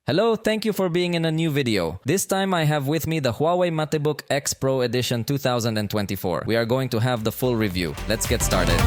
Hello, thank you for being in a new video. This time I have with me the HUAWEI MateBook X Pro Edition 2024. We are going to have the full review. Let's get started.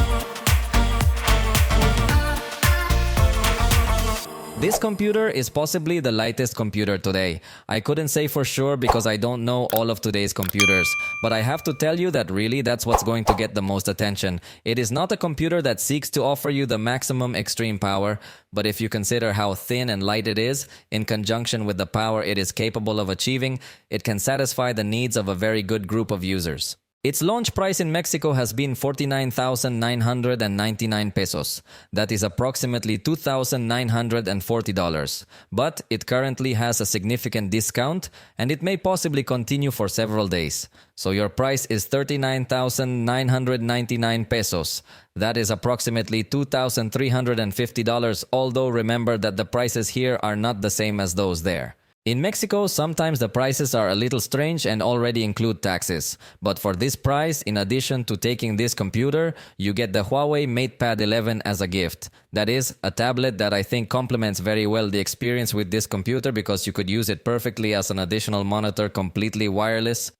This computer is possibly the lightest computer today. I couldn't say for sure because I don't know all of today's computers, but I have to tell you that really that's what's going to get the most attention. It is not a computer that seeks to offer you the maximum extreme power, but if you consider how thin and light it is, in conjunction with the power it is capable of achieving, it can satisfy the needs of a very good group of users. Its launch price in Mexico has been 49,999 pesos. That is approximately $2,940. But it currently has a significant discount and it may possibly continue for several days. So your price is 39,999 pesos. That is approximately $2,350, although remember that the prices here are not the same as those there. In Mexico, sometimes the prices are a little strange and already include taxes. But for this price, in addition to taking this computer, you get the HUAWEI MatePad 11 as a gift. That is, a tablet that I think complements very well the experience with this computer because you could use it perfectly as an additional monitor, completely wireless.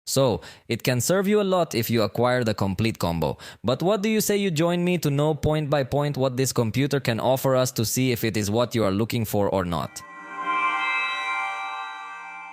So, it can serve you a lot if you acquire the complete combo. But what do you say you join me to know point by point what this computer can offer us to see if it is what you are looking for or not?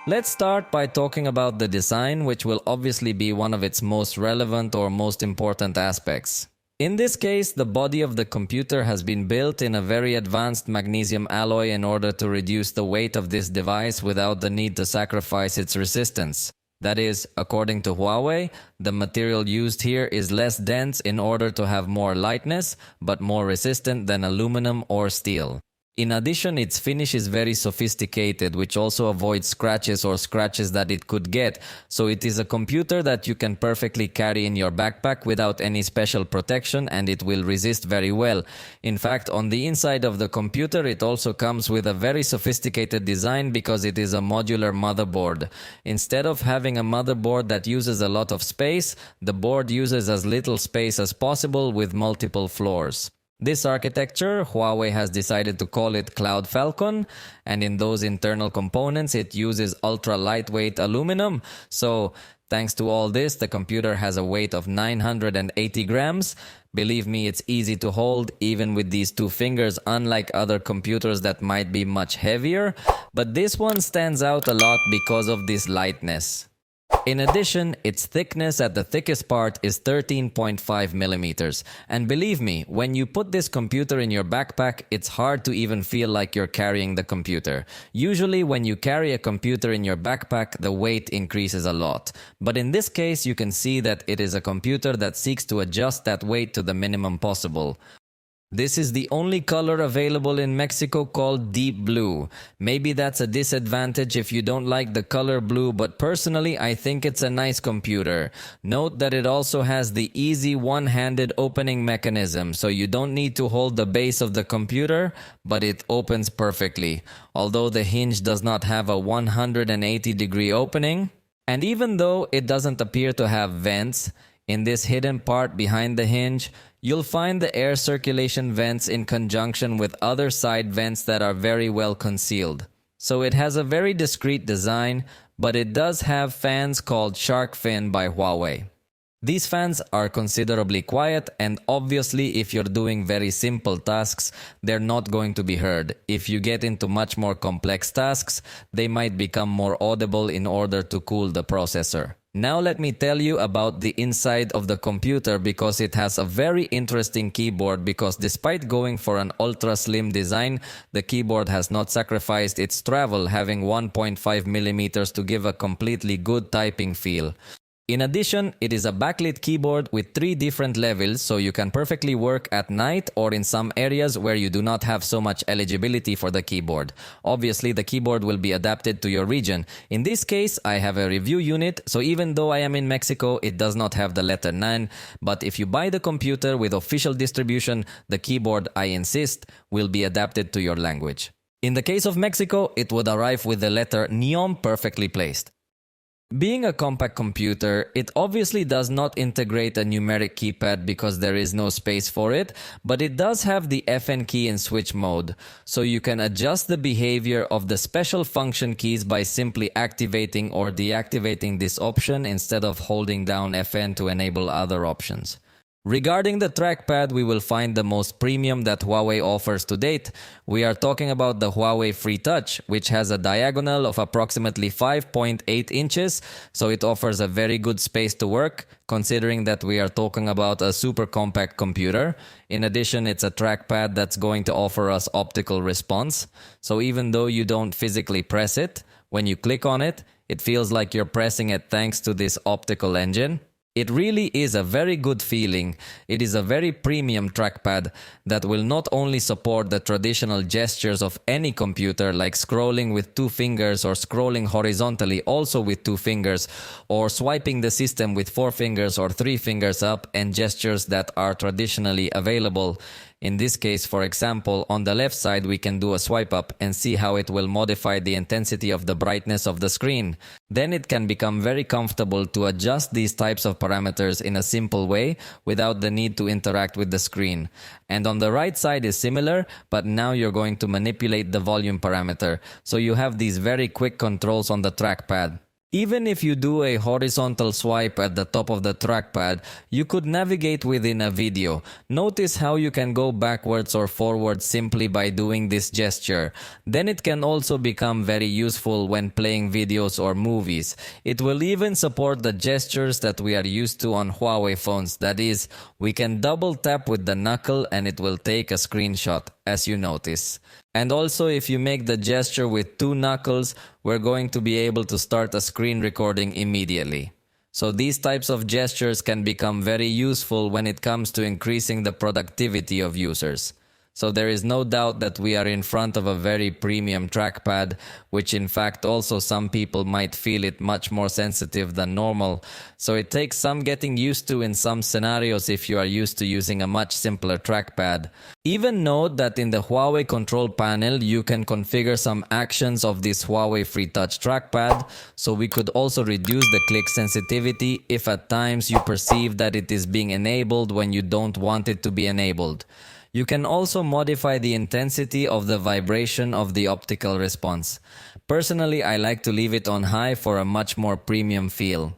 Let's start by talking about the design, which will obviously be one of its most relevant or most important aspects. In this case, the body of the computer has been built in a very advanced magnesium alloy in order to reduce the weight of this device without the need to sacrifice its resistance. That is, according to HUAWEI, the material used here is less dense in order to have more lightness, but more resistant than aluminum or steel. In addition, its finish is very sophisticated, which also avoids scratches or scratches that it could get, so it is a computer that you can perfectly carry in your backpack without any special protection and it will resist very well. In fact, on the inside of the computer it also comes with a very sophisticated design because it is a modular motherboard. Instead of having a motherboard that uses a lot of space, the board uses as little space as possible with multiple floors. This architecture, HUAWEI has decided to call it Cloud Falcon, and in those internal components it uses ultra-lightweight aluminum, so thanks to all this, the computer has a weight of 980 grams. Believe me, it's easy to hold, even with these two fingers, unlike other computers that might be much heavier, but this one stands out a lot because of this lightness. In addition, its thickness at the thickest part is 13.5 millimeters. And believe me, when you put this computer in your backpack, it's hard to even feel like you're carrying the computer. Usually when you carry a computer in your backpack, the weight increases a lot. But in this case, you can see that it is a computer that seeks to adjust that weight to the minimum possible. This is the only color available in Mexico called deep blue. Maybe that's a disadvantage if you don't like the color blue, but personally I think it's a nice computer. Note that it also has the easy one-handed opening mechanism, so you don't need to hold the base of the computer, but it opens perfectly. Although the hinge does not have a 180-degree opening, and even though it doesn't appear to have vents, in this hidden part behind the hinge, you'll find the air circulation vents in conjunction with other side vents that are very well concealed. So it has a very discreet design, but it does have fans called shark fin by HUAWEI. These fans are considerably quiet, and obviously if you're doing very simple tasks, they're not going to be heard. If you get into much more complex tasks, they might become more audible in order to cool the processor. Now let me tell you about the inside of the computer because it has a very interesting keyboard because despite going for an ultra slim design, the keyboard has not sacrificed its travel, having 1.5 millimeters to give a completely good typing feel. In addition, it is a backlit keyboard with 3 different levels, so you can perfectly work at night or in some areas where you do not have so much eligibility for the keyboard. Obviously, the keyboard will be adapted to your region. In this case, I have a review unit, so even though I am in Mexico, it does not have the letter 9, but if you buy the computer with official distribution, the keyboard, I insist, will be adapted to your language. In the case of Mexico, it would arrive with the letter Neon perfectly placed. Being a compact computer, it obviously does not integrate a numeric keypad because there is no space for it, but it does have the FN key in switch mode, so you can adjust the behavior of the special function keys by simply activating or deactivating this option instead of holding down FN to enable other options. Regarding the trackpad, we will find the most premium that Huawei offers to date. We are talking about the Huawei Free Touch, which has a diagonal of approximately 5.8 inches, so it offers a very good space to work, considering that we are talking about a super compact computer. In addition, it's a trackpad that's going to offer us optical response, so even though you don't physically press it, when you click on it, it feels like you're pressing it thanks to this optical engine. It really is a very good feeling. It is a very premium trackpad that will not only support the traditional gestures of any computer like scrolling with 2 fingers or scrolling horizontally also with 2 fingers or swiping the system with 4 fingers or 3 fingers up and gestures that are traditionally available. In this case, for example, on the left side we can do a swipe up and see how it will modify the intensity of the brightness of the screen. Then it can become very comfortable to adjust these types of parameters in a simple way without the need to interact with the screen. And on the right side is similar, but now you're going to manipulate the volume parameter. So you have these very quick controls on the trackpad. Even if you do a horizontal swipe at the top of the trackpad, you could navigate within a video. Notice how you can go backwards or forwards simply by doing this gesture. Then it can also become very useful when playing videos or movies. It will even support the gestures that we are used to on Huawei phones. That is, we can double tap with the knuckle and it will take a screenshot, as you notice. And also, if you make the gesture with 2 knuckles, we're going to be able to start a screen recording immediately. So these types of gestures can become very useful when it comes to increasing the productivity of users. So there is no doubt that we are in front of a very premium trackpad, which in fact also some people might feel it much more sensitive than normal. So it takes some getting used to in some scenarios if you are used to using a much simpler trackpad. Even note that in the Huawei control panel, you can configure some actions of this Huawei Free Touch trackpad. So we could also reduce the click sensitivity if at times you perceive that it is being enabled when you don't want it to be enabled. You can also modify the intensity of the vibration of the optical response. Personally, I like to leave it on high for a much more premium feel.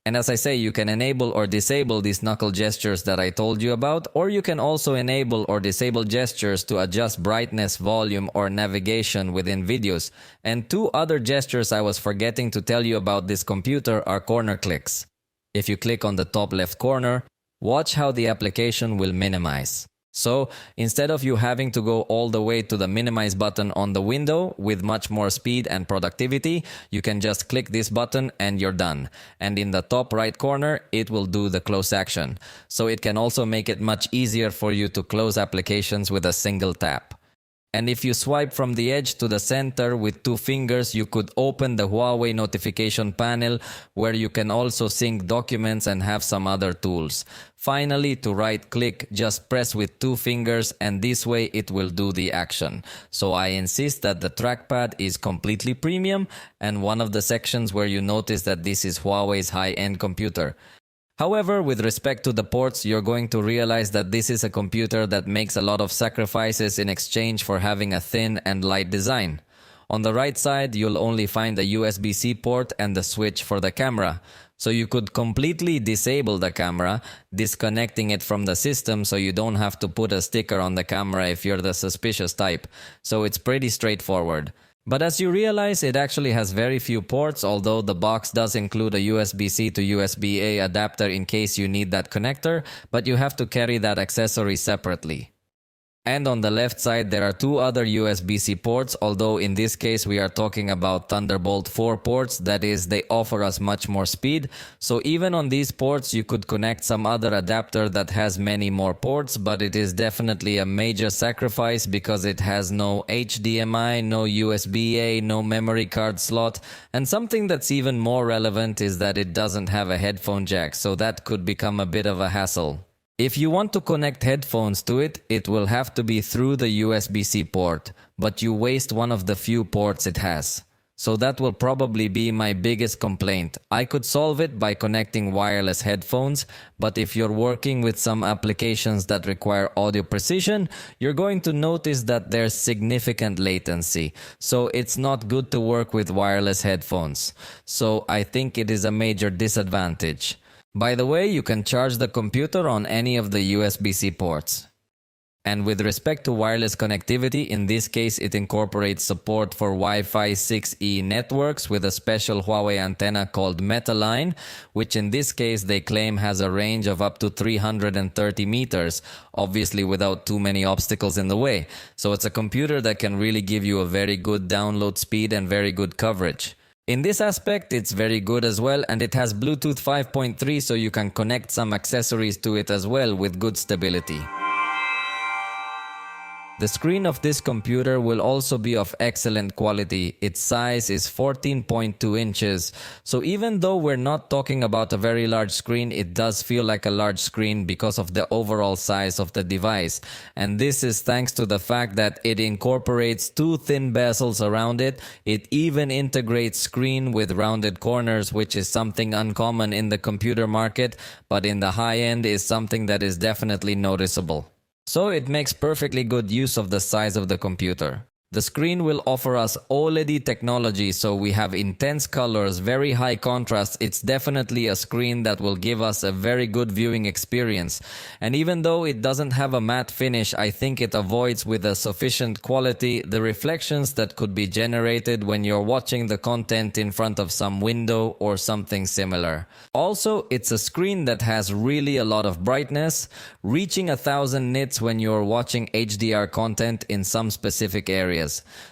And as I say, you can enable or disable these knuckle gestures that I told you about, or you can also enable or disable gestures to adjust brightness, volume, or navigation within videos. And 2 other gestures I was forgetting to tell you about this computer are corner clicks. If you click on the top left corner, watch how the application will minimize. So, instead of you having to go all the way to the minimize button on the window with much more speed and productivity, you can just click this button and you're done. And in the top right corner, it will do the close action. So it can also make it much easier for you to close applications with a single tap. And if you swipe from the edge to the center with 2 fingers, you could open the Huawei notification panel where you can also sync documents and have some other tools. Finally, to right click, just press with 2 fingers and this way it will do the action. So I insist that the trackpad is completely premium and one of the sections where you notice that this is Huawei's high-end computer. However, with respect to the ports, you're going to realize that this is a computer that makes a lot of sacrifices in exchange for having a thin and light design. On the right side, you'll only find a USB-C port and the switch for the camera. So you could completely disable the camera, disconnecting it from the system so you don't have to put a sticker on the camera if you're the suspicious type. So it's pretty straightforward. But as you realize, it actually has very few ports, although the box does include a USB-C to USB-A adapter in case you need that connector, but you have to carry that accessory separately. And on the left side, there are 2 other USB-C ports, although in this case we are talking about Thunderbolt 4 ports, that is, they offer us much more speed. So even on these ports, you could connect some other adapter that has many more ports, but it is definitely a major sacrifice because it has no HDMI, no USB-A, no memory card slot, and something that's even more relevant is that it doesn't have a headphone jack, so that could become a bit of a hassle. If you want to connect headphones to it, it will have to be through the USB-C port, but you waste one of the few ports it has. So that will probably be my biggest complaint. I could solve it by connecting wireless headphones, but if you're working with some applications that require audio precision, you're going to notice that there's significant latency. So it's not good to work with wireless headphones. So I think it is a major disadvantage. By the way, you can charge the computer on any of the USB-C ports. And with respect to wireless connectivity, in this case it incorporates support for Wi-Fi 6E networks with a special Huawei antenna called Metaline, which in this case they claim has a range of up to 330 meters, obviously without too many obstacles in the way. So it's a computer that can really give you a very good download speed and very good coverage. In this aspect, it's very good as well, and it has Bluetooth 5.3, so you can connect some accessories to it as well with good stability. The screen of this computer will also be of excellent quality. Its size is 14.2 inches. So even though we're not talking about a very large screen, it does feel like a large screen because of the overall size of the device. And this is thanks to the fact that it incorporates two thin bezels around it. It even integrates screen with rounded corners, which is something uncommon in the computer market, but in the high end is something that is definitely noticeable. So it makes perfectly good use of the size of the computer. The screen will offer us OLED technology, so we have intense colors, very high contrast. It's definitely a screen that will give us a very good viewing experience. And even though it doesn't have a matte finish, I think it avoids with a sufficient quality the reflections that could be generated when you're watching the content in front of some window or something similar. Also, it's a screen that has really a lot of brightness, reaching 1000 nits when you're watching HDR content in some specific areas.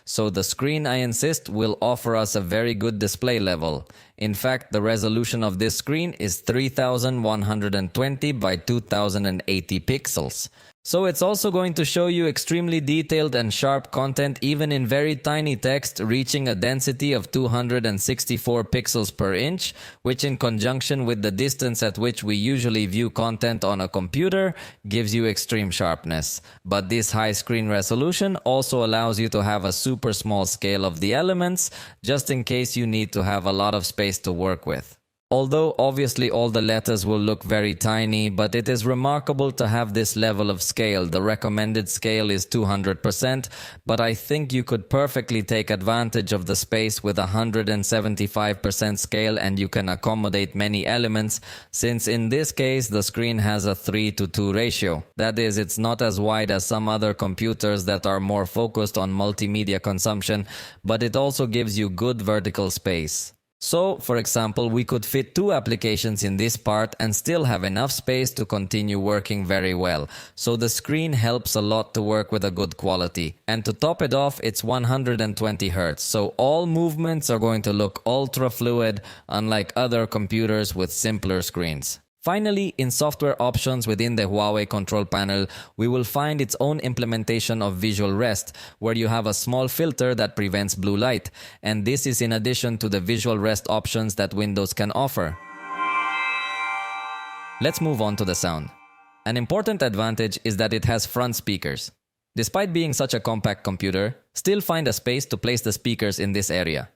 So the screen, I insist, will offer us a very good display level. In fact, the resolution of this screen is 3120 by 2080 pixels. So it's also going to show you extremely detailed and sharp content even in very tiny text, reaching a density of 264 pixels per inch, which in conjunction with the distance at which we usually view content on a computer gives you extreme sharpness. But this high screen resolution also allows you to have a super small scale of the elements, just in case you need to have a lot of space to work with. Although obviously all the letters will look very tiny, but it is remarkable to have this level of scale. The recommended scale is 200%, but I think you could perfectly take advantage of the space with 175% scale, and you can accommodate many elements, since in this case the screen has a 3:2 ratio. That is, it's not as wide as some other computers that are more focused on multimedia consumption, but it also gives you good vertical space. So, for example, we could fit two applications in this part and still have enough space to continue working very well. So the screen helps a lot to work with a good quality. And to top it off, it's 120 Hz. So all movements are going to look ultra fluid, unlike other computers with simpler screens. Finally, in software options within the Huawei control panel, we will find its own implementation of visual rest, where you have a small filter that prevents blue light, and this is in addition to the visual rest options that Windows can offer. Let's move on to the sound. An important advantage is that it has front speakers. Despite being such a compact computer, still find a space to place the speakers in this area.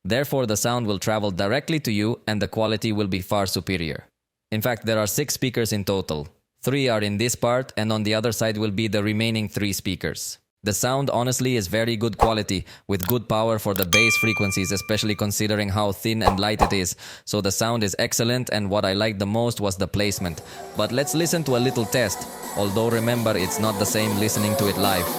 Therefore, the sound will travel directly to you and the quality will be far superior. In fact, there are 6 speakers in total. 3 are in this part, and on the other side will be the remaining 3 speakers. The sound honestly is very good quality, with good power for the bass frequencies, especially considering how thin and light it is. So the sound is excellent, and what I liked the most was the placement. But let's listen to a little test, although remember it's not the same listening to it live.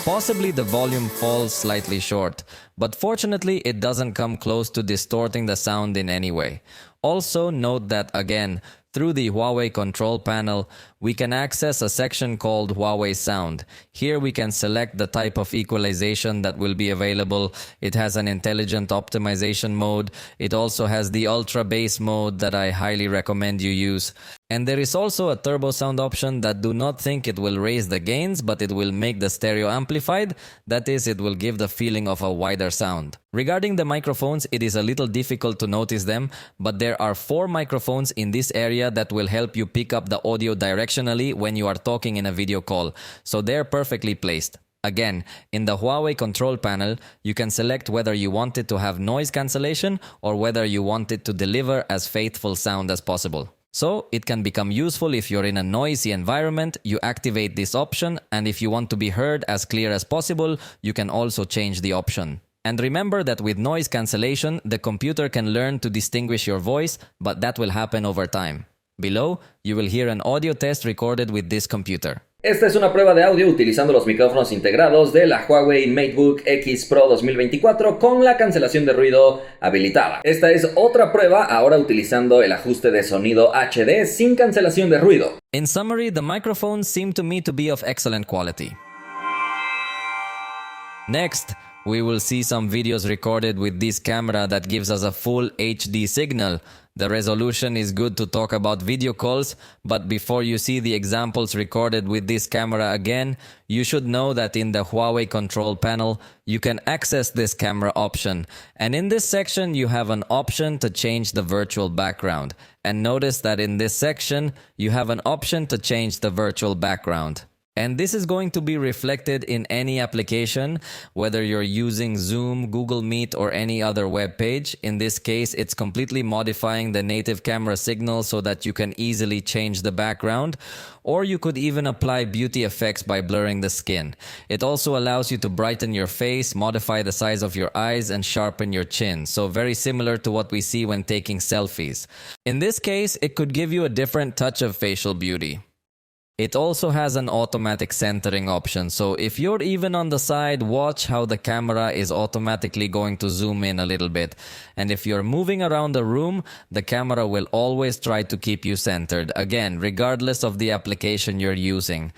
Possibly the volume falls slightly short, but fortunately it doesn't come close to distorting the sound in any way. Also note that again, through the Huawei control panel, we can access a section called Huawei Sound. Here we can select the type of equalization that will be available. It has an intelligent optimization mode. It also has the ultra bass mode that I highly recommend you use. And there is also a turbo sound option that do not think it will raise the gains, but it will make the stereo amplified. That is, it will give the feeling of a wider sound. Regarding the microphones, it is a little difficult to notice them, but there are 4 microphones in this area that will help you pick up the audio directionally when you are talking in a video call, so they're perfectly placed. Again, in the Huawei control panel, you can select whether you want it to have noise cancellation or whether you want it to deliver as faithful sound as possible. So, it can become useful if you're in a noisy environment, you activate this option, and if you want to be heard as clear as possible, you can also change the option. And remember that with noise cancellation, the computer can learn to distinguish your voice, but that will happen over time. Below, you will hear an audio test recorded with this computer. Esta es una prueba de audio utilizando los micrófonos integrados de la Huawei MateBook X Pro 2024 con la cancelación de ruido habilitada. Esta es otra prueba ahora utilizando el ajuste de sonido HD sin cancelación de ruido. In summary, the microphones seem to me to be of excellent quality. Next, we will see some videos recorded with this camera that gives us a full HD signal. The resolution is good to talk about video calls, but before you see the examples recorded with this camera again, you should know that in the Huawei control panel, you can access this camera option. And in this section, you have an option to change the virtual background. And notice that in this section, you have an option to change the virtual background. And this is going to be reflected in any application, whether you're using Zoom, Google Meet, or any other web page. In this case, it's completely modifying the native camera signal so that you can easily change the background, or you could even apply beauty effects by blurring the skin. It also allows you to brighten your face, modify the size of your eyes, and sharpen your chin, so very similar to what we see when taking selfies. In this case, it could give you a different touch of facial beauty. It also has an automatic centering option, so if you're even on the side, watch how the camera is automatically going to zoom in a little bit. And if you're moving around the room, the camera will always try to keep you centered, again, regardless of the application you're using.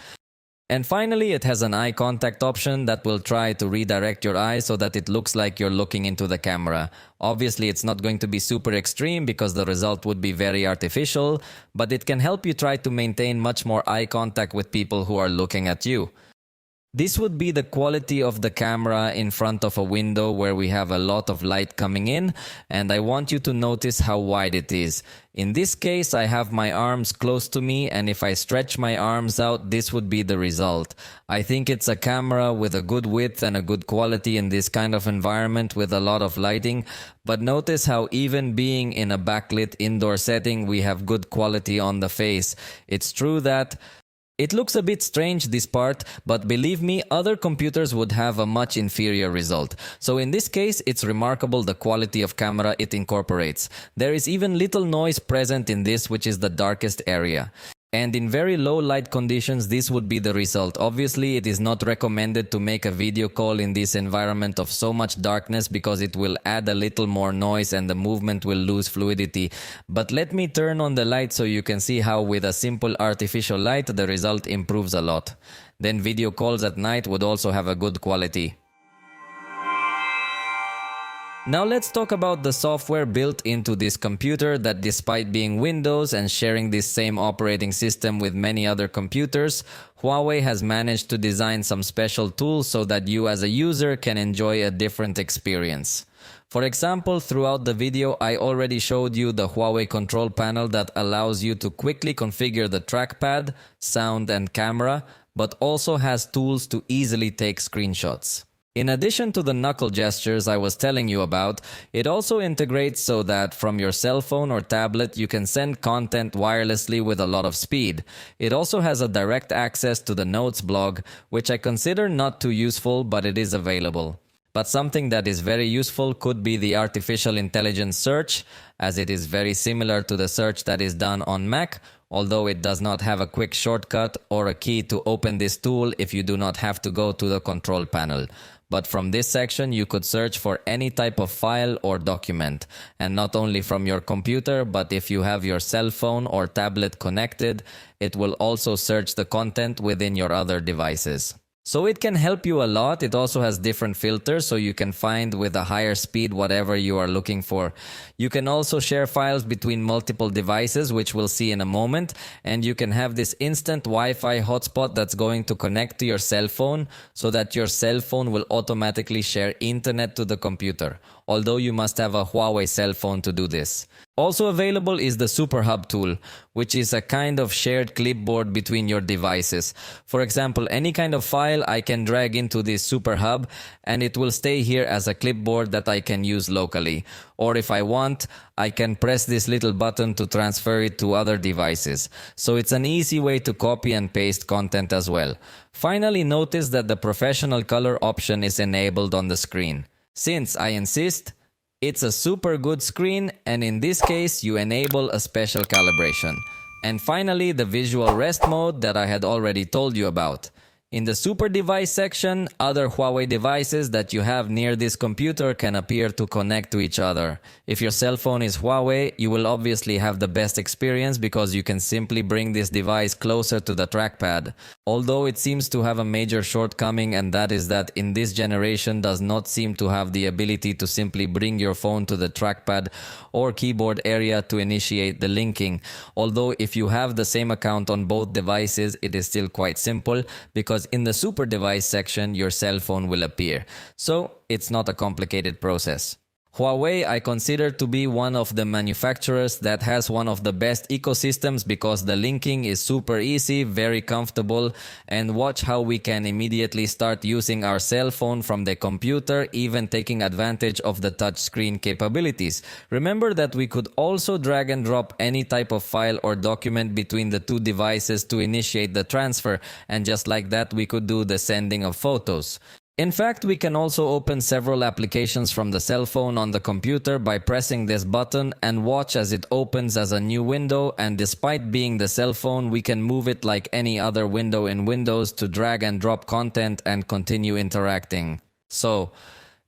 And finally, it has an eye contact option that will try to redirect your eyes so that it looks like you're looking into the camera. Obviously, it's not going to be super extreme because the result would be very artificial, but it can help you try to maintain much more eye contact with people who are looking at you. This would be the quality of the camera in front of a window where we have a lot of light coming in, and I want you to notice how wide it is. In this case, I have my arms close to me, and if I stretch my arms out, this would be the result. I think it's a camera with a good width and a good quality in this kind of environment with a lot of lighting, but notice how even being in a backlit indoor setting, we have good quality on the face. It's true that it looks a bit strange, this part, but believe me, other computers would have a much inferior result. So in this case, it's remarkable the quality of camera it incorporates. There is even little noise present in this, which is the darkest area. And in very low light conditions, this would be the result. Obviously, it is not recommended to make a video call in this environment of so much darkness because it will add a little more noise and the movement will lose fluidity. But let me turn on the light so you can see how with a simple artificial light, the result improves a lot. Then video calls at night would also have a good quality. Now let's talk about the software built into this computer that, despite being Windows and sharing this same operating system with many other computers, Huawei has managed to design some special tools so that you as a user can enjoy a different experience. For example, throughout the video, I already showed you the Huawei control panel that allows you to quickly configure the trackpad, sound and camera, but also has tools to easily take screenshots. In addition to the knuckle gestures I was telling you about, it also integrates so that from your cell phone or tablet you can send content wirelessly with a lot of speed. It also has a direct access to the Notes blog, which I consider not too useful, but it is available. But something that is very useful could be the artificial intelligence search, as it is very similar to the search that is done on Mac, although it does not have a quick shortcut or a key to open this tool if you do not have to go to the control panel. But from this section, you could search for any type of file or document. And not only from your computer, but if you have your cell phone or tablet connected, it will also search the content within your other devices. So it can help you a lot. It also has different filters so you can find with a higher speed whatever you are looking for. You can also share files between multiple devices, which we'll see in a moment, and you can have this instant Wi-Fi hotspot that's going to connect to your cell phone so that your cell phone will automatically share internet to the computer, although you must have a Huawei cell phone to do this. Also available is the Super Hub tool, which is a kind of shared clipboard between your devices. For example, any kind of file I can drag into this Super Hub and it will stay here as a clipboard that I can use locally. Or if I want, I can press this little button to transfer it to other devices. So it's an easy way to copy and paste content as well. Finally, notice that the professional color option is enabled on the screen. Since I insist, it's a super good screen, and in this case you enable a special calibration. And finally, the visual rest mode that I had already told you about. In the super device section, other Huawei devices that you have near this computer can appear to connect to each other. If your cell phone is Huawei, you will obviously have the best experience because you can simply bring this device closer to the trackpad. Although it seems to have a major shortcoming, and that is that in this generation does not seem to have the ability to simply bring your phone to the trackpad or keyboard area to initiate the linking. Although if you have the same account on both devices, it is still quite simple because in the super device section, your cell phone will appear. So it's not a complicated process. Huawei I consider to be one of the manufacturers that has one of the best ecosystems because the linking is super easy, very comfortable, and watch how we can immediately start using our cell phone from the computer, even taking advantage of the touchscreen capabilities. Remember that we could also drag and drop any type of file or document between the two devices to initiate the transfer, and just like that we could do the sending of photos. In fact, we can also open several applications from the cell phone on the computer by pressing this button and watch as it opens as a new window, and despite being the cell phone, we can move it like any other window in Windows to drag and drop content and continue interacting. So,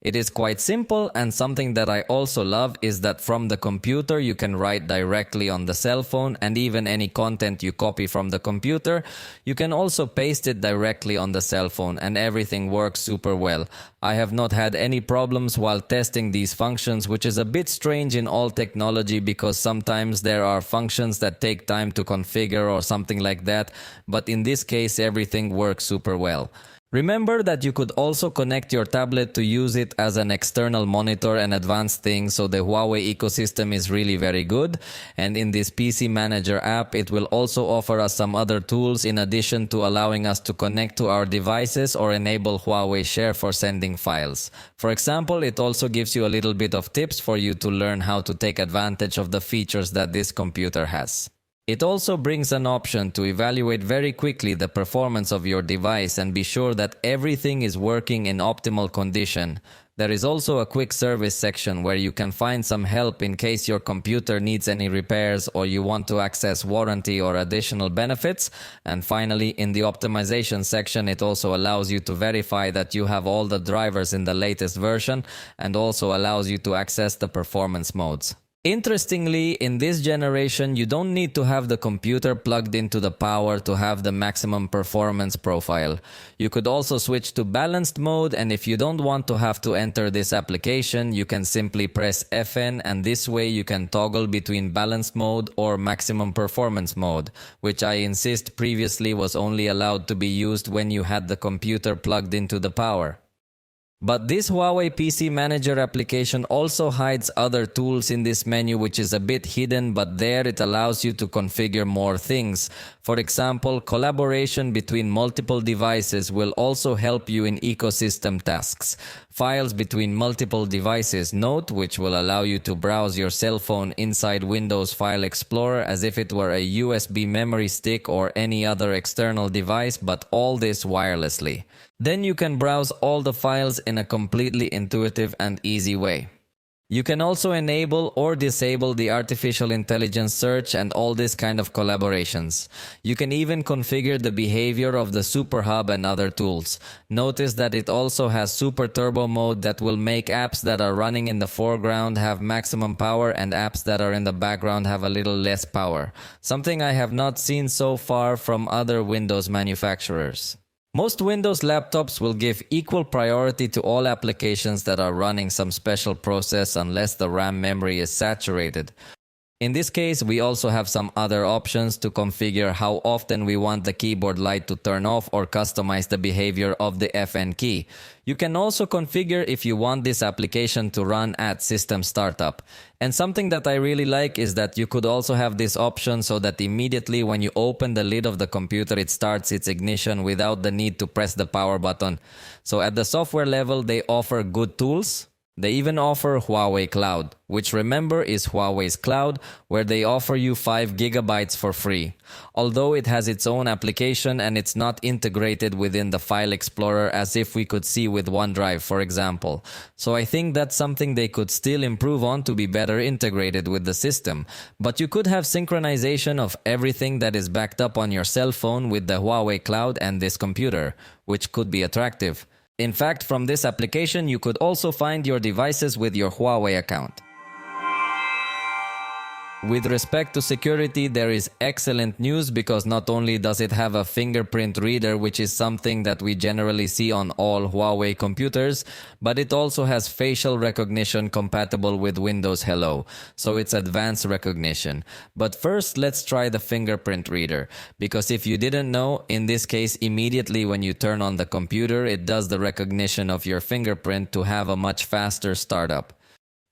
it is quite simple, and something that I also love is that from the computer you can write directly on the cell phone, and even any content you copy from the computer, you can also paste it directly on the cell phone, and everything works super well. I have not had any problems while testing these functions, which is a bit strange in all technology because sometimes there are functions that take time to configure or something like that, but in this case everything works super well. Remember that you could also connect your tablet to use it as an external monitor and advanced thing, so the Huawei ecosystem is really very good. And in this PC Manager app, it will also offer us some other tools in addition to allowing us to connect to our devices or enable Huawei Share for sending files. For example, it also gives you a little bit of tips for you to learn how to take advantage of the features that this computer has. It also brings an option to evaluate very quickly the performance of your device and be sure that everything is working in optimal condition. There is also a quick service section where you can find some help in case your computer needs any repairs or you want to access warranty or additional benefits. And finally, in the optimization section, it also allows you to verify that you have all the drivers in the latest version and also allows you to access the performance modes. Interestingly, in this generation, you don't need to have the computer plugged into the power to have the maximum performance profile. You could also switch to balanced mode, and if you don't want to have to enter this application, you can simply press FN, and this way you can toggle between balanced mode or maximum performance mode, which I insist previously was only allowed to be used when you had the computer plugged into the power. But this Huawei PC Manager application also hides other tools in this menu, which is a bit hidden, but there it allows you to configure more things. For example, collaboration between multiple devices will also help you in ecosystem tasks. Files between multiple devices note, which will allow you to browse your cell phone inside Windows File Explorer as if it were a USB memory stick or any other external device, but all this wirelessly. Then you can browse all the files in a completely intuitive and easy way. You can also enable or disable the artificial intelligence search and all this kind of collaborations. You can even configure the behavior of the Super Hub and other tools. Notice that it also has Super Turbo mode that will make apps that are running in the foreground have maximum power and apps that are in the background have a little less power. Something I have not seen so far from other Windows manufacturers. Most Windows laptops will give equal priority to all applications that are running some special process unless the RAM memory is saturated. In this case, we also have some other options to configure how often we want the keyboard light to turn off or customize the behavior of the FN key. You can also configure if you want this application to run at system startup. And something that I really like is that you could also have this option so that immediately when you open the lid of the computer, it starts its ignition without the need to press the power button. So at the software level, they offer good tools. They even offer Huawei Cloud, which remember is Huawei's cloud, where they offer you 5 GB for free. Although it has its own application and it's not integrated within the file explorer as if we could see with OneDrive, for example. So I think that's something they could still improve on to be better integrated with the system. But you could have synchronization of everything that is backed up on your cell phone with the Huawei Cloud and this computer, which could be attractive. In fact, from this application, you could also find your devices with your Huawei account. With respect to security, there is excellent news because not only does it have a fingerprint reader, which is something that we generally see on all Huawei computers, but it also has facial recognition compatible with Windows Hello, so it's advanced recognition. But first, let's try the fingerprint reader, because if you didn't know, in this case, immediately when you turn on the computer, it does the recognition of your fingerprint to have a much faster startup.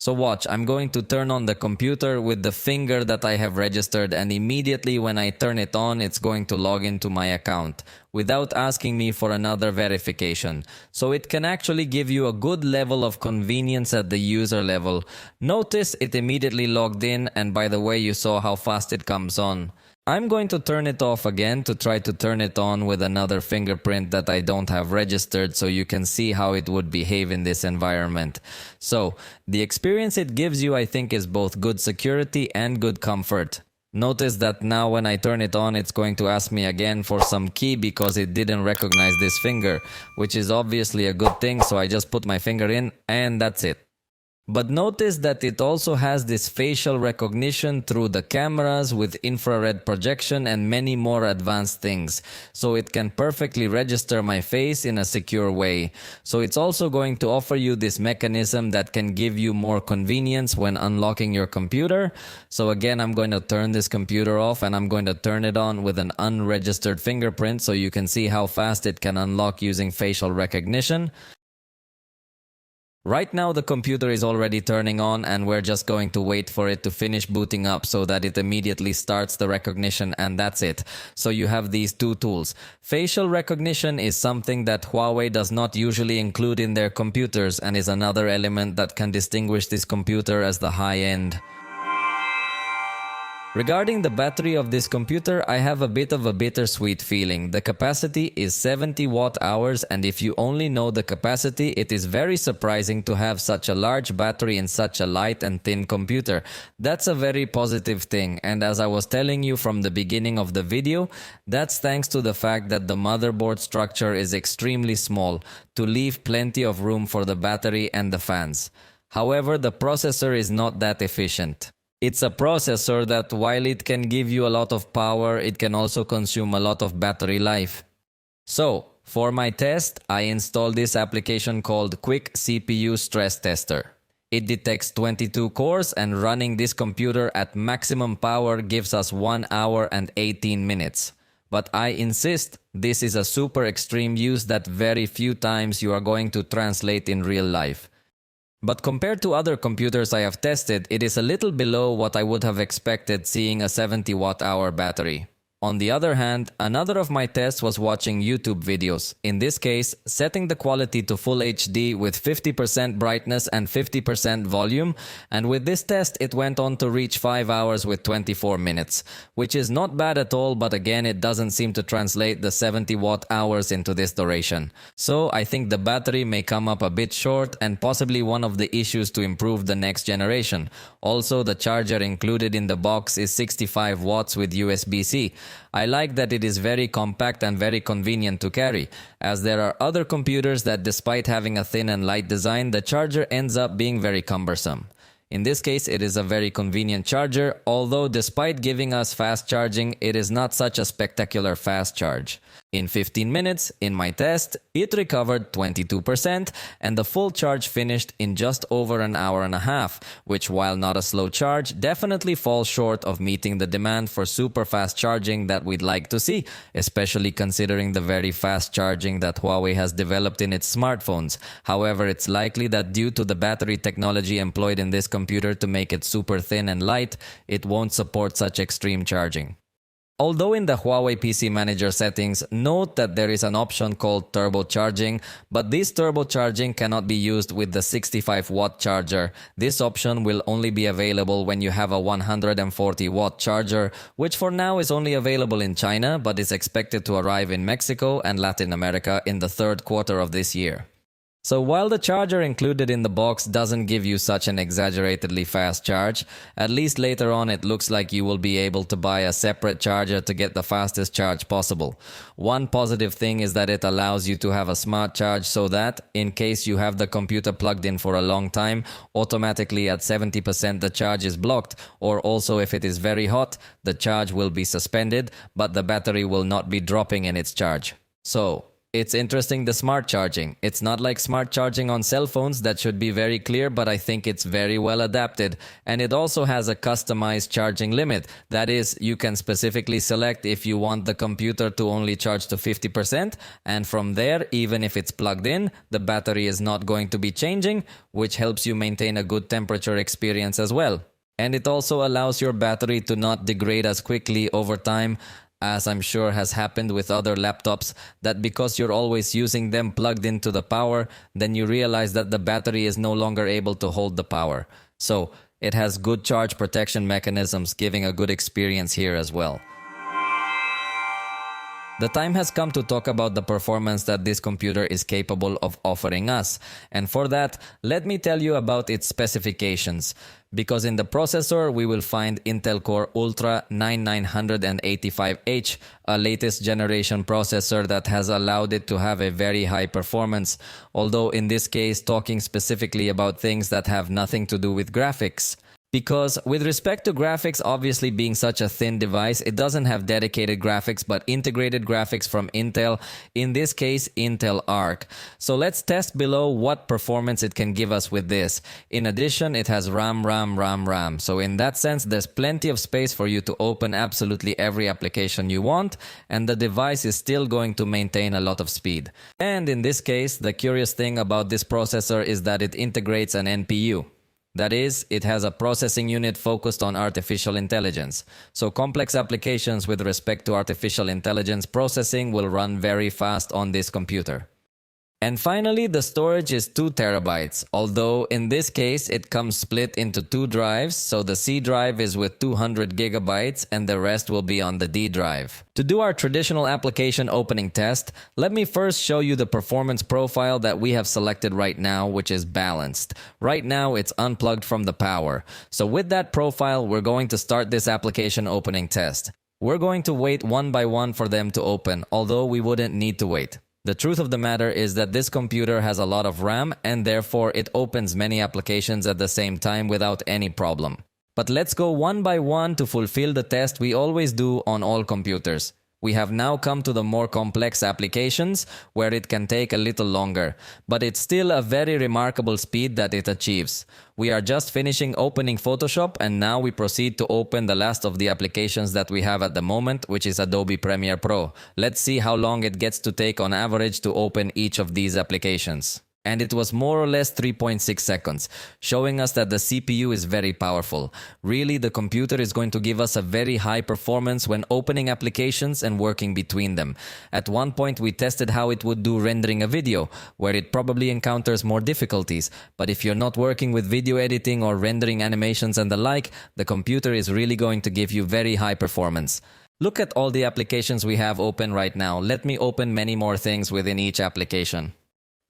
So watch, I'm going to turn on the computer with the finger that I have registered, and immediately when I turn it on, it's going to log into my account without asking me for another verification. So it can actually give you a good level of convenience at the user level. Notice it immediately logged in, and by the way, you saw how fast it comes on. I'm going to turn it off again to try to turn it on with another fingerprint that I don't have registered so you can see how it would behave in this environment. So, the experience it gives you I think is both good security and good comfort. Notice that now when I turn it on, it's going to ask me again for some key because it didn't recognize this finger, which is obviously a good thing, so I just put my finger in and that's it. But notice that it also has this facial recognition through the cameras with infrared projection and many more advanced things. So it can perfectly register my face in a secure way. So it's also going to offer you this mechanism that can give you more convenience when unlocking your computer. So again, I'm going to turn this computer off and I'm going to turn it on with an unregistered fingerprint so you can see how fast it can unlock using facial recognition. Right now the computer is already turning on and we're just going to wait for it to finish booting up so that it immediately starts the recognition, and that's it. So you have these two tools. Facial recognition is something that Huawei does not usually include in their computers and is another element that can distinguish this computer as the high-end. Regarding the battery of this computer, I have a bit of a bittersweet feeling. The capacity is 70 watt-hours, and if you only know the capacity, it is very surprising to have such a large battery in such a light and thin computer. That's a very positive thing, and as I was telling you from the beginning of the video, that's thanks to the fact that the motherboard structure is extremely small, to leave plenty of room for the battery and the fans. However, the processor is not that efficient. It's a processor that while it can give you a lot of power, it can also consume a lot of battery life. So, for my test, I installed this application called Quick CPU Stress Tester. It detects 22 cores, and running this computer at maximum power gives us 1 hour and 18 minutes. But I insist, this is a super extreme use that very few times you are going to translate in real life. But compared to other computers I have tested, it is a little below what I would have expected seeing a 70 watt-hour battery. On the other hand, another of my tests was watching YouTube videos, in this case, setting the quality to Full HD with 50% brightness and 50% volume, and with this test it went on to reach 5 hours with 24 minutes, which is not bad at all, but again it doesn't seem to translate the 70 watt-hours into this duration. So I think the battery may come up a bit short and possibly one of the issues to improve the next generation. Also, the charger included in the box is 65 watts with USB-C. I like that it is very compact and very convenient to carry, as there are other computers that despite having a thin and light design, the charger ends up being very cumbersome. In this case, it is a very convenient charger, although despite giving us fast charging, it is not such a spectacular fast charge. In 15 minutes, in my test, it recovered 22% and the full charge finished in just over an hour and a half, which while not a slow charge, definitely falls short of meeting the demand for super fast charging that we'd like to see, especially considering the very fast charging that Huawei has developed in its smartphones. However, it's likely that due to the battery technology employed in this computer to make it super thin and light, it won't support such extreme charging. Although in the Huawei PC Manager settings, note that there is an option called turbocharging, but this turbocharging cannot be used with the 65-watt charger. This option will only be available when you have a 140-watt charger, which for now is only available in China, but is expected to arrive in Mexico and Latin America in the third quarter of this year. So while the charger included in the box doesn't give you such an exaggeratedly fast charge, at least later on it looks like you will be able to buy a separate charger to get the fastest charge possible. One positive thing is that it allows you to have a smart charge so that, in case you have the computer plugged in for a long time, automatically at 70% the charge is blocked, or also if it is very hot, the charge will be suspended, but the battery will not be dropping in its charge. So, it's interesting, the smart charging. It's not like smart charging on cell phones that should be very clear, but I think it's very well adapted. And it also has a customized charging limit. That is, you can specifically select if you want the computer to only charge to 50%. And from there, even if it's plugged in, the battery is not going to be changing, which helps you maintain a good temperature experience as well. And it also allows your battery to not degrade as quickly over time, as I'm sure has happened with other laptops, that because you're always using them plugged into the power, then you realize that the battery is no longer able to hold the power. So, it has good charge protection mechanisms, giving a good experience here as well. The time has come to talk about the performance that this computer is capable of offering us. And for that, let me tell you about its specifications. Because in the processor, we will find Intel Core Ultra 9985H, a latest generation processor that has allowed it to have a very high performance, although in this case talking specifically about things that have nothing to do with graphics. Because with respect to graphics obviously being such a thin device, it doesn't have dedicated graphics but integrated graphics from Intel, in this case Intel Arc. So let's test below what performance it can give us with this. In addition, it has RAM. So in that sense, there's plenty of space for you to open absolutely every application you want, and the device is still going to maintain a lot of speed. And in this case, the curious thing about this processor is that it integrates an NPU. That is, it has a processing unit focused on artificial intelligence. So complex applications with respect to artificial intelligence processing will run very fast on this computer. And finally, the storage is 2 terabytes, although in this case it comes split into 2 drives, so the C drive is with 200 gigabytes and the rest will be on the D drive. To do our traditional application opening test, let me first show you the performance profile that we have selected right now, which is balanced. Right now it's unplugged from the power. So with that profile, we're going to start this application opening test. We're going to wait one by one for them to open, although we wouldn't need to wait. The truth of the matter is that this computer has a lot of RAM and therefore it opens many applications at the same time without any problem. But let's go one by one to fulfill the test we always do on all computers. We have now come to the more complex applications where it can take a little longer, but it's still a very remarkable speed that it achieves. We are just finishing opening Photoshop and now we proceed to open the last of the applications that we have at the moment, which is Adobe Premiere Pro. Let's see how long it gets to take on average to open each of these applications. And it was more or less 3.6 seconds, showing us that the CPU is very powerful. Really, the computer is going to give us a very high performance when opening applications and working between them. At one point, we tested how it would do rendering a video, where it probably encounters more difficulties. But if you're not working with video editing or rendering animations and the like, the computer is really going to give you very high performance. Look at all the applications we have open right now. Let me open many more things within each application.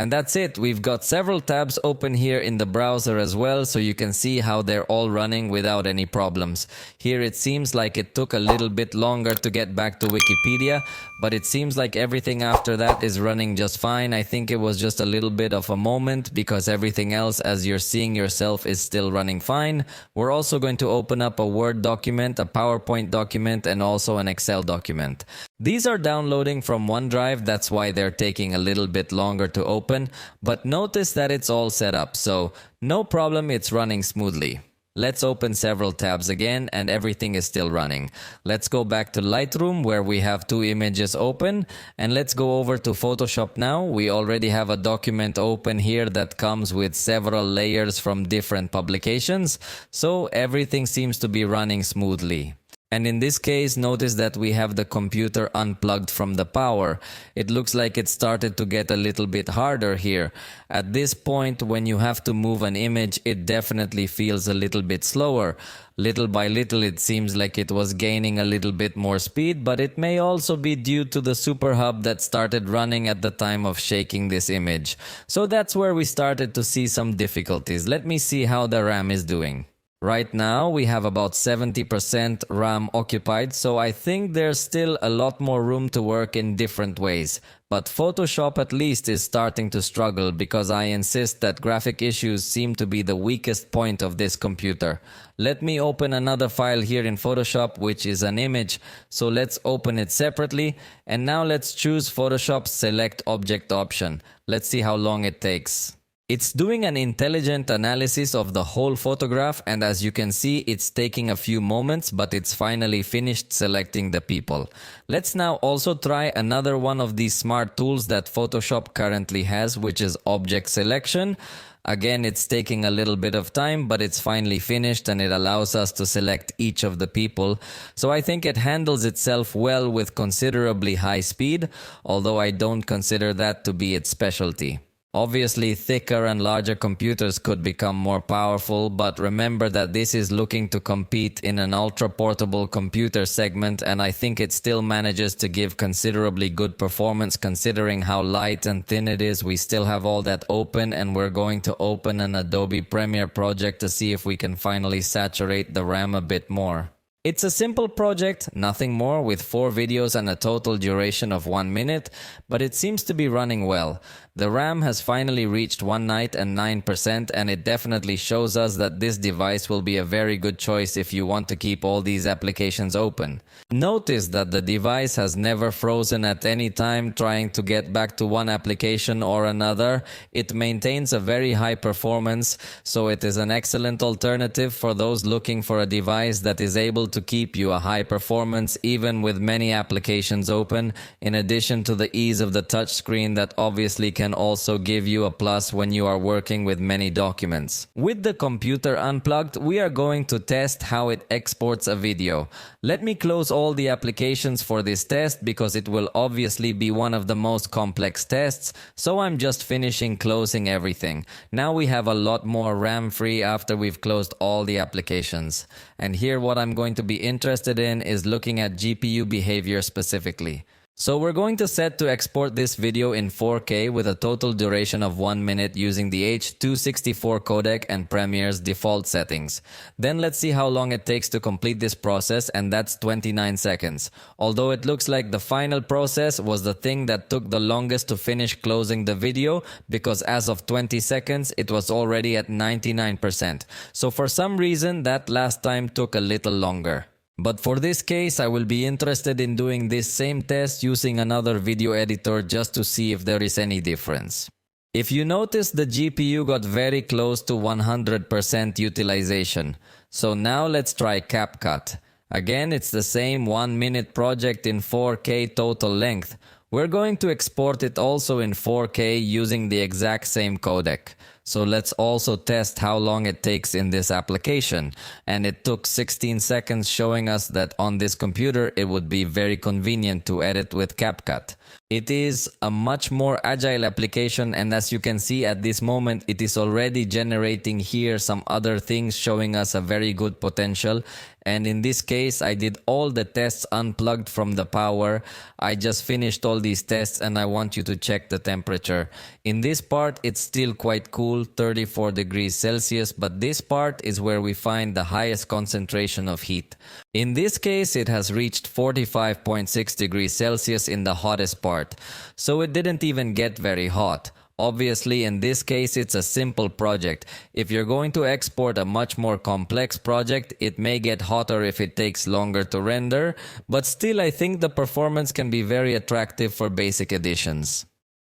And that's it. We've got several tabs open here in the browser as well, so you can see how they're all running without any problems. Here it seems like it took a little bit longer to get back to Wikipedia, but it seems like everything after that is running just fine. I think it was just a little bit of a moment because everything else, as you're seeing yourself, is still running fine. We're also going to open up a Word document, a PowerPoint document, and also an Excel document. These are downloading from OneDrive, that's why they're taking a little bit longer to open, but notice that it's all set up, so no problem, it's running smoothly. Let's open several tabs again and everything is still running. Let's go back to Lightroom where we have 2 images open, and let's go over to Photoshop now. We already have a document open here that comes with several layers from different publications, so everything seems to be running smoothly. And in this case, notice that we have the computer unplugged from the power. It looks like it started to get a little bit harder here. At this point, when you have to move an image, it definitely feels a little bit slower. Little by little, it seems like it was gaining a little bit more speed, but it may also be due to the super hub that started running at the time of shaking this image. So that's where we started to see some difficulties. Let me see how the RAM is doing. Right now, we have about 70% RAM occupied, so I think there's still a lot more room to work in different ways. But Photoshop at least is starting to struggle because I insist that graphic issues seem to be the weakest point of this computer. Let me open another file here in Photoshop, which is an image, so let's open it separately. And now let's choose Photoshop's Select Object option. Let's see how long it takes. It's doing an intelligent analysis of the whole photograph, and as you can see, it's taking a few moments, but it's finally finished selecting the people. Let's now also try another one of these smart tools that Photoshop currently has, which is object selection. Again, it's taking a little bit of time, but it's finally finished and it allows us to select each of the people. So I think it handles itself well with considerably high speed, although I don't consider that to be its specialty. Obviously, thicker and larger computers could become more powerful, but remember that this is looking to compete in an ultra-portable computer segment, and I think it still manages to give considerably good performance considering how light and thin it is. We still have all that open, and we're going to open an Adobe Premiere project to see if we can finally saturate the RAM a bit more. It's a simple project, nothing more, with 4 videos and a total duration of 1 minute, but it seems to be running well. The RAM has finally reached 1 night and 9%, and it definitely shows us that this device will be a very good choice if you want to keep all these applications open. Notice that the device has never frozen at any time trying to get back to one application or another. It maintains a very high performance, so it is an excellent alternative for those looking for a device that is able to keep you a high performance even with many applications open, in addition to the ease of the touchscreen that obviously can also give you a plus when you are working with many documents. With the computer unplugged, we are going to test how it exports a video. Let me close all the applications for this test because it will obviously be one of the most complex tests, so I'm just finishing closing everything. Now we have a lot more RAM free after we've closed all the applications. And here what I'm going to be interested in is looking at GPU behavior specifically. So we're going to set to export this video in 4K with a total duration of 1 minute using the H.264 codec and Premiere's default settings. Then let's see how long it takes to complete this process, and that's 29 seconds. Although it looks like the final process was the thing that took the longest to finish closing the video, because as of 20 seconds it was already at 99%. So for some reason that last time took a little longer. But for this case, I will be interested in doing this same test using another video editor just to see if there is any difference. If you notice, the GPU got very close to 100% utilization. So now let's try CapCut. Again, it's the same 1 minute project in 4K total length. We're going to export it also in 4K using the exact same codec. So let's also test how long it takes in this application. And it took 16 seconds, showing us that on this computer it would be very convenient to edit with CapCut. It is a much more agile application, and as you can see at this moment, it is already generating here some other things showing us a very good potential. And in this case, I did all the tests unplugged from the power. I just finished all these tests and I want you to check the temperature. In this part, it's still quite cool, 34 degrees Celsius, but this part is where we find the highest concentration of heat. In this case, it has reached 45.6 degrees Celsius in the hottest part, so it didn't even get very hot. Obviously, in this case, it's a simple project. If you're going to export a much more complex project, it may get hotter if it takes longer to render, but still I think the performance can be very attractive for basic editions.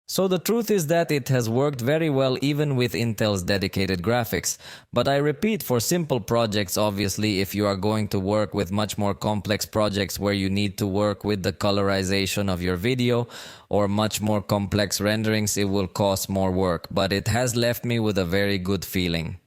So the truth is that it has worked very well even with Intel's dedicated graphics. But I repeat, for simple projects, obviously, if you are going to work with much more complex projects where you need to work with the colorization of your video or much more complex renderings, it will cost more work. But it has left me with a very good feeling.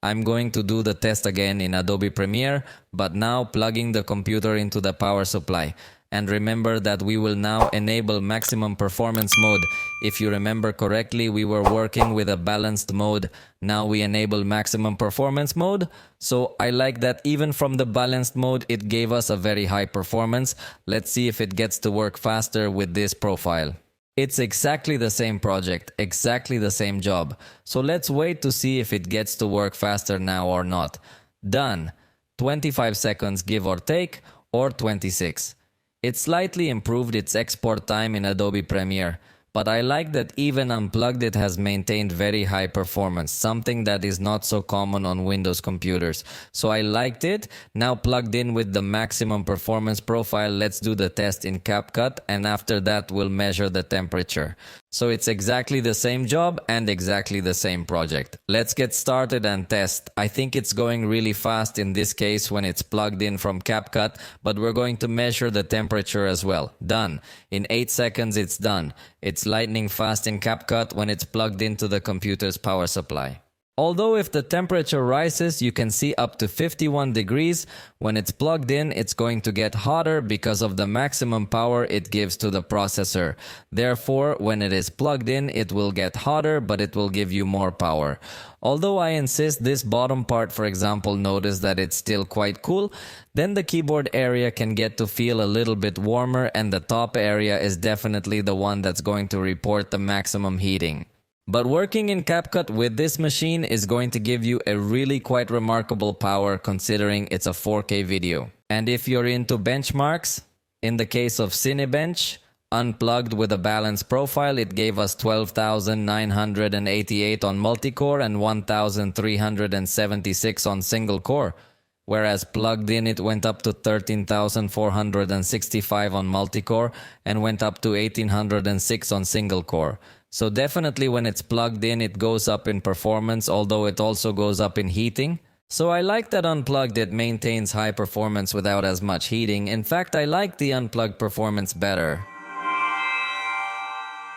I'm going to do the test again in Adobe Premiere, but now plugging the computer into the power supply. And remember that we will now enable maximum performance mode. If you remember correctly, we were working with a balanced mode. Now we enable maximum performance mode. So I like that even from the balanced mode, it gave us a very high performance. Let's see if it gets to work faster with this profile. It's exactly the same project, exactly the same job. So let's wait to see if it gets to work faster now or not. Done. 25 seconds give or take, or 26. It slightly improved its export time in Adobe Premiere, but I like that even unplugged it has maintained very high performance, something that is not so common on Windows computers. So I liked it. Now plugged in with the maximum performance profile, let's do the test in CapCut, and after that we'll measure the temperature. So it's exactly the same job and exactly the same project. Let's get started and test. I think it's going really fast in this case when it's plugged in from CapCut, but we're going to measure the temperature as well. Done. In 8 seconds it's done. It's lightning fast in CapCut when it's plugged into the computer's power supply. Although if the temperature rises, you can see up to 51 degrees. When it's plugged in, it's going to get hotter because of the maximum power it gives to the processor. Therefore, when it is plugged in, it will get hotter, but it will give you more power. Although I insist this bottom part, for example, notice that it's still quite cool, then the keyboard area can get to feel a little bit warmer, and the top area is definitely the one that's going to report the maximum heating. But working in CapCut with this machine is going to give you a really quite remarkable power considering it's a 4K video. And if you're into benchmarks, in the case of Cinebench, unplugged with a balanced profile, it gave us 12,988 on multi-core and 1,376 on single core. Whereas plugged in it went up to 13,465 on multi-core and went up to 1,806 on single core. So definitely when it's plugged in, it goes up in performance, although it also goes up in heating. So I like that unplugged it maintains high performance without as much heating. In fact, I like the unplugged performance better.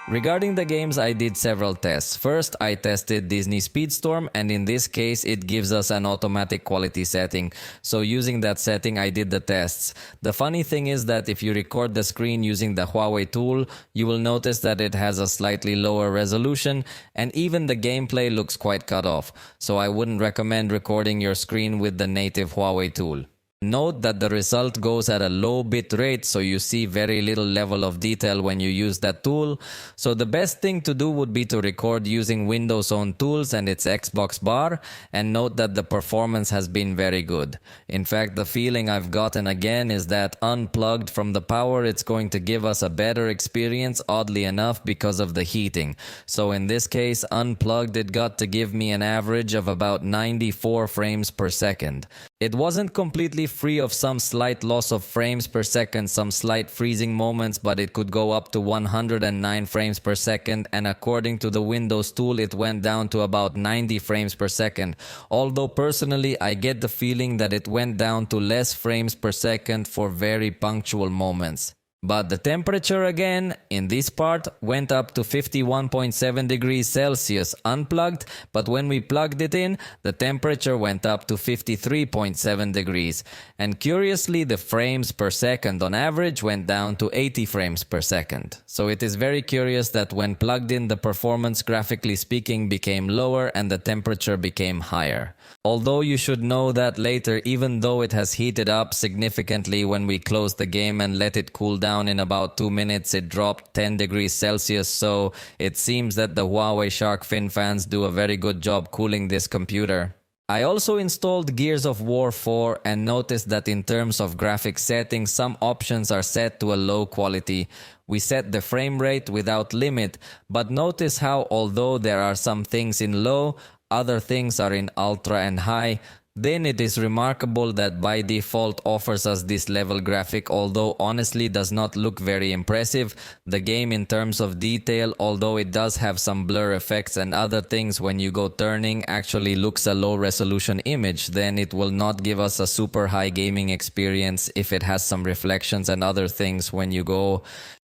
Regarding the games, I did several tests. First, I tested Disney Speedstorm, and in this case, it gives us an automatic quality setting. So using that setting, I did the tests. The funny thing is that if you record the screen using the Huawei tool, you will notice that it has a slightly lower resolution, and even the gameplay looks quite cut off. So I wouldn't recommend recording your screen with the native Huawei tool. Note that the result goes at a low bit rate, so you see very little level of detail when you use that tool. So the best thing to do would be to record using Windows' own tools and its Xbox bar, and note that the performance has been very good. In fact, the feeling I've gotten again is that unplugged from the power, it's going to give us a better experience, oddly enough, because of the heating. So in this case, unplugged it got to give me an average of about 94 frames per second. It wasn't completely free of some slight loss of frames per second, some slight freezing moments, but it could go up to 109 frames per second, and according to the Windows tool, it went down to about 90 frames per second. Although personally, I get the feeling that it went down to less frames per second for very punctual moments. But the temperature again, in this part, went up to 51.7 degrees Celsius unplugged, but when we plugged it in, the temperature went up to 53.7 degrees. And curiously, the frames per second on average went down to 80 frames per second. So it is very curious that when plugged in, the performance, graphically speaking, became lower and the temperature became higher. Although you should know that later, even though it has heated up significantly when we closed the game and let it cool down in about 2 minutes, it dropped 10 degrees Celsius, so it seems that the Huawei shark fin fans do a very good job cooling this computer. I also installed Gears of War 4 and noticed that in terms of graphics settings, some options are set to a low quality. We set the frame rate without limit, but notice how although there are some things in low, other things are in ultra and high. Then it is remarkable that by default offers us this level graphic, although honestly does not look very impressive. The game in terms of detail, although it does have some blur effects and other things when you go turning, actually looks a low resolution image. Then it will not give us a super high gaming experience if it has some reflections and other things when you go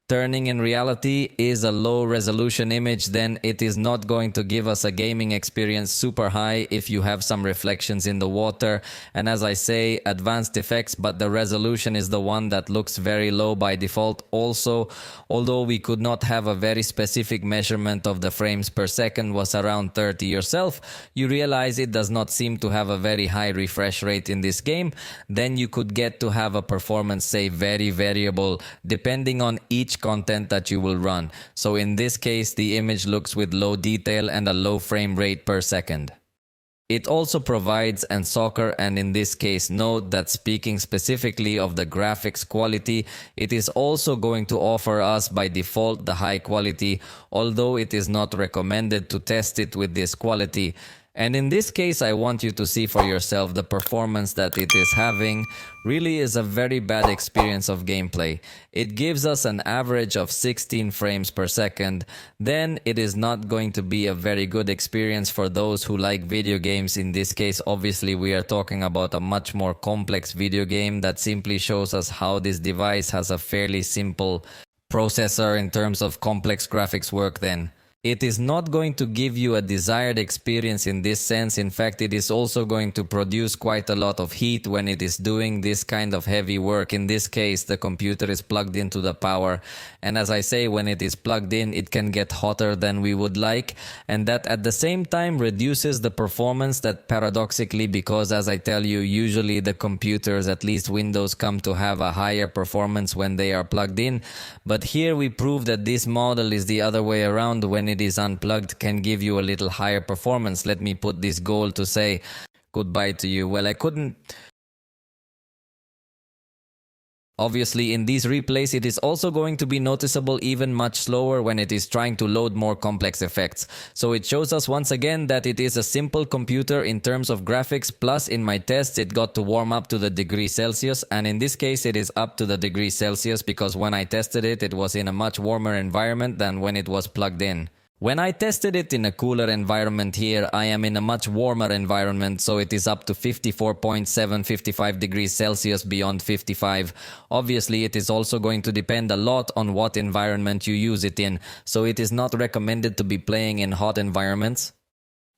turning. In reality is a low resolution image, then it is not going to give us a gaming experience super high if you have some reflections in the water. And as I say, advanced effects, but the resolution is the one that looks very low by default. Also, although we could not have a very specific measurement of the frames per second, was around 30 yourself, you realize it does not seem to have a very high refresh rate in this game. Then you could get to have a performance, say, very variable depending on each content that you will run. So in this case, the image looks with low detail and a low frame rate per second. It also provides and soccer, and in this case note that speaking specifically of the graphics quality, it is also going to offer us by default the high quality, although it is not recommended to test it with this quality. And in this case, I want you to see for yourself the performance that it is having. Really is a very bad experience of gameplay. It gives us an average of 16 frames per second. Then it is not going to be a very good experience for those who like video games. In this case, obviously, we are talking about a much more complex video game that simply shows us how this device has a fairly simple processor in terms of complex graphics work then. It is not going to give you a desired experience in this sense. In fact, it is also going to produce quite a lot of heat when it is doing this kind of heavy work. In this case, the computer is plugged into the power. And as I say, when it is plugged in, it can get hotter than we would like. And that at the same time reduces the performance, that paradoxically, because as I tell you, usually the computers, at least Windows, come to have a higher performance when they are plugged in. But here we prove that this model is the other way around. When it is unplugged, can give you a little higher performance. Let me put this goal to say goodbye to you. Well, I couldn't. Obviously, in these replays, it is also going to be noticeable even much slower when it is trying to load more complex effects. So it shows us once again that it is a simple computer in terms of graphics, plus in my tests it got to warm up to the degree Celsius, and in this case it is up to the degree Celsius because when I tested it, it was in a much warmer environment than when it was plugged in. When I tested it in a cooler environment here, I am in a much warmer environment, so it is up to 54.7, 55 degrees Celsius beyond 55. Obviously, it is also going to depend a lot on what environment you use it in, so it is not recommended to be playing in hot environments.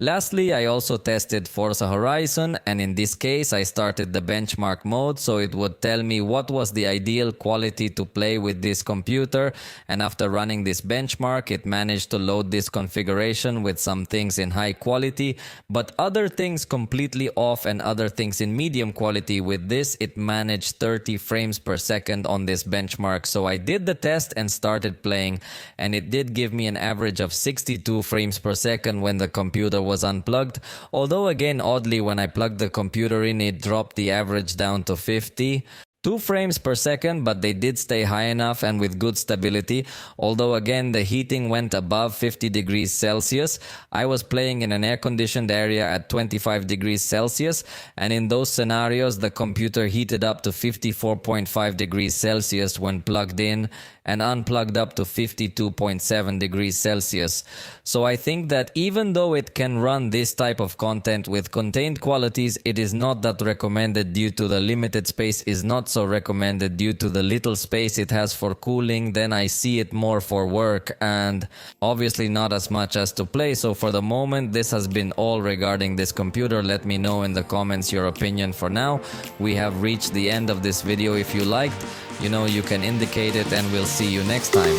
Lastly, I also tested Forza Horizon, and in this case I started the benchmark mode so it would tell me what was the ideal quality to play with this computer, and after running this benchmark it managed to load this configuration with some things in high quality but other things completely off and other things in medium quality. With this it managed 30 frames per second on this benchmark, so I did the test and started playing, and it did give me an average of 62 frames per second when the computer was unplugged, although again oddly when I plugged the computer in it dropped the average down to 50. 2 frames per second, but they did stay high enough and with good stability, although again the heating went above 50 degrees Celsius. I was playing in an air-conditioned area at 25 degrees Celsius, and in those scenarios the computer heated up to 54.5 degrees Celsius when plugged in, and unplugged up to 52.7 degrees Celsius. So I think that even though it can run this type of content with contained qualities, it is not that recommended due to the limited space, is not so recommended due to the little space it has for cooling. Then I see it more for work and obviously not as much as to play. So for the moment, this has been all regarding this computer. Let me know in the comments your opinion. For now, we have reached the end of this video. If you liked, you can indicate it, and we'll see you next time.